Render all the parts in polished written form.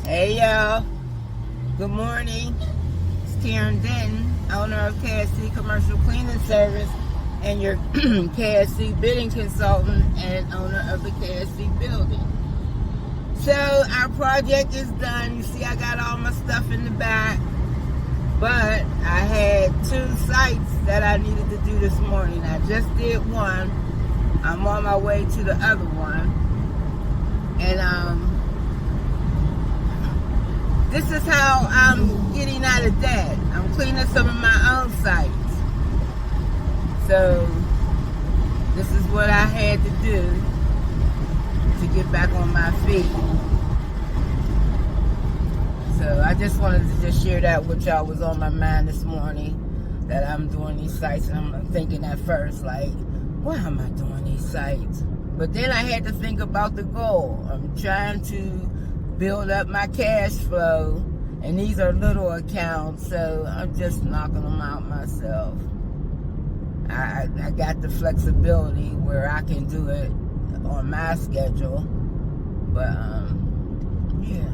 Hey y'all, good morning. It's Karen Denton, owner of KSC Commercial Cleaning Service and your KSC bidding consultant and owner of the KSC building. So our project is done. You see I got all my stuff in the back, but I had 2 sites that I needed to do this morning. I just did one. I'm on my way to the other one. And this is how I'm getting out of debt. I'm cleaning some of my own sites. So this is what I had to do to get back on my feet. So I just wanted to just share that with y'all. Was on my mind this morning that I'm doing these sites, and I'm thinking at first like, why am I doing these sites? But then I had to think about the goal. I'm trying to build up my cash flow, and these are little accounts, so I'm just knocking them out myself. I got the flexibility where I can do it on my schedule, but yeah.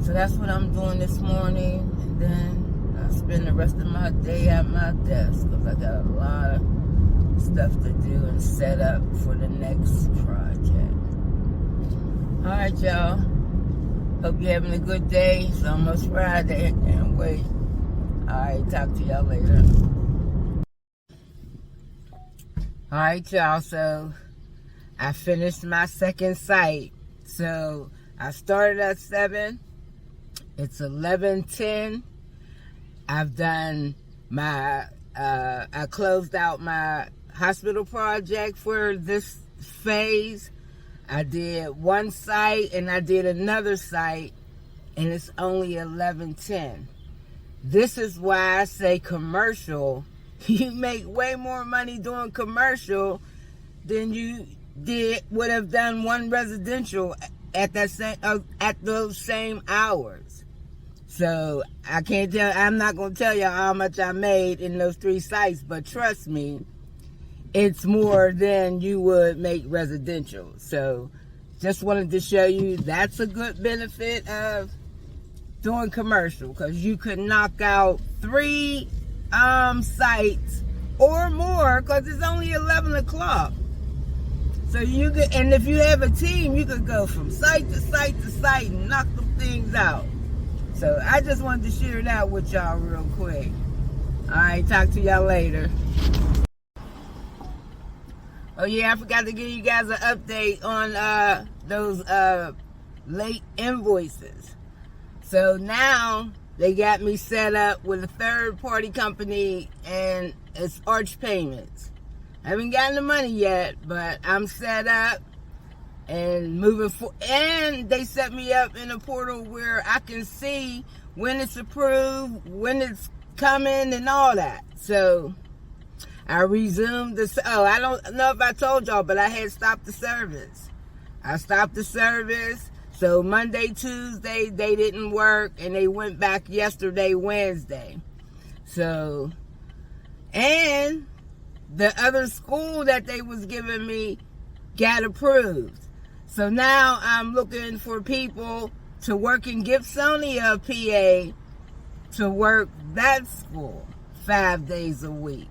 So that's what I'm doing this morning, and then I'll spend the rest of my day at my desk because I got a lot of stuff to do and set up for the next project. All right, y'all. Hope you're having a good day. It's almost Friday. I can't wait. All right, talk to y'all later. All right, y'all. So I finished my second site. So I started at 7. It's 11:10. I've done my, I closed out my hospital project for this phase. I did one site and I did another site, and it's only 11:10. This is why I say commercial. You make way more money doing commercial than you would have done one residential at those same hours. So I can't tell. I'm not gonna tell you how much I made in those 3 sites, but trust me, it's more than you would make residential. So just wanted to show you that's a good benefit of doing commercial, because you could knock out 3 sites or more, because it's only 11 o'clock. So you could, and if you have a team, you could go from site to site to site and knock them things out. So I just wanted to share that with y'all real quick. All right, talk to y'all later. Oh yeah, I forgot to give you guys an update on those late invoices. So now they got me set up with a third-party company, and it's Arch Payments. I haven't gotten the money yet, but I'm set up and moving forward. And they set me up in a portal where I can see when it's approved, when it's coming, and all that. So I resumed this. Oh, I don't know if I told y'all, but I had stopped the service. I stopped the service. So Monday, Tuesday, they didn't work, and they went back yesterday, Wednesday. So, and the other school that they was giving me got approved. So now I'm looking for people to work in Gibsonia, PA, to work that school 5 days a week.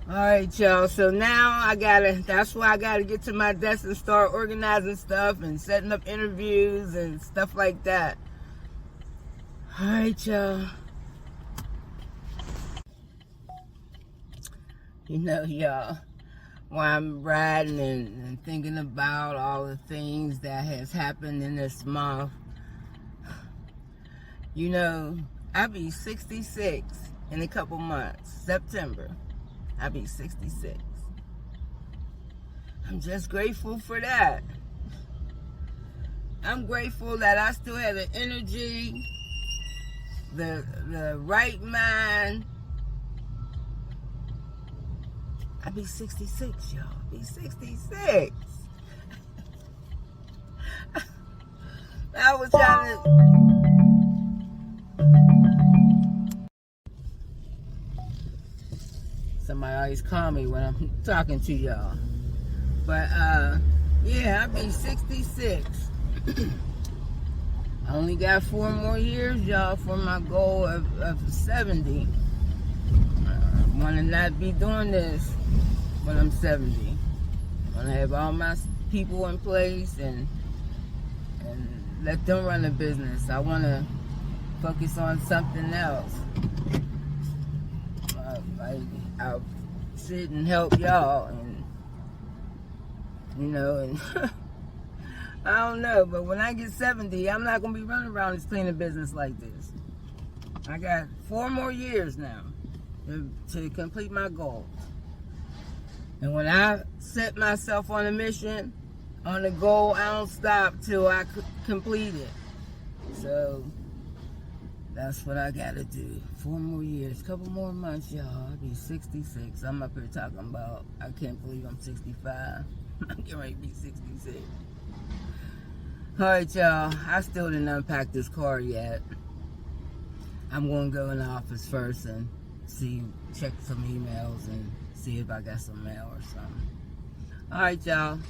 All right, y'all. So now that's why I gotta get to my desk and start organizing stuff and setting up interviews and stuff like that. All right, y'all. You know, y'all, while I'm riding and thinking about all the things that has happened in this month, you know, I'll be 66 in a couple months, September. I'll be 66. I'm just grateful for that. I'm grateful that I still have the energy, the right mind. I'll be 66, y'all. I'll be 66. I was trying to... Somebody always call me when I'm talking to y'all. But, yeah, I'll be 66. only got 4 more years, y'all, for my goal of 70. I want to not be doing this when I'm 70. I want to have all my people in place and let them run the business. I want to focus on something else. I'll sit and help y'all, and and I don't know, but when I get 70, I'm not gonna be running around this cleaning business like this. I got 4 more years now to complete my goal. And when I set myself on a mission, on a goal, I don't stop till I complete it. So that's what I gotta do. 4 more years, couple more months, y'all. I'll be 66. I'm up here talking about, I can't believe I'm 65. I'm getting ready to be 66. Alright, y'all. I still didn't unpack this car yet. I'm gonna go in the office first and check some emails and see if I got some mail or something. Alright, y'all.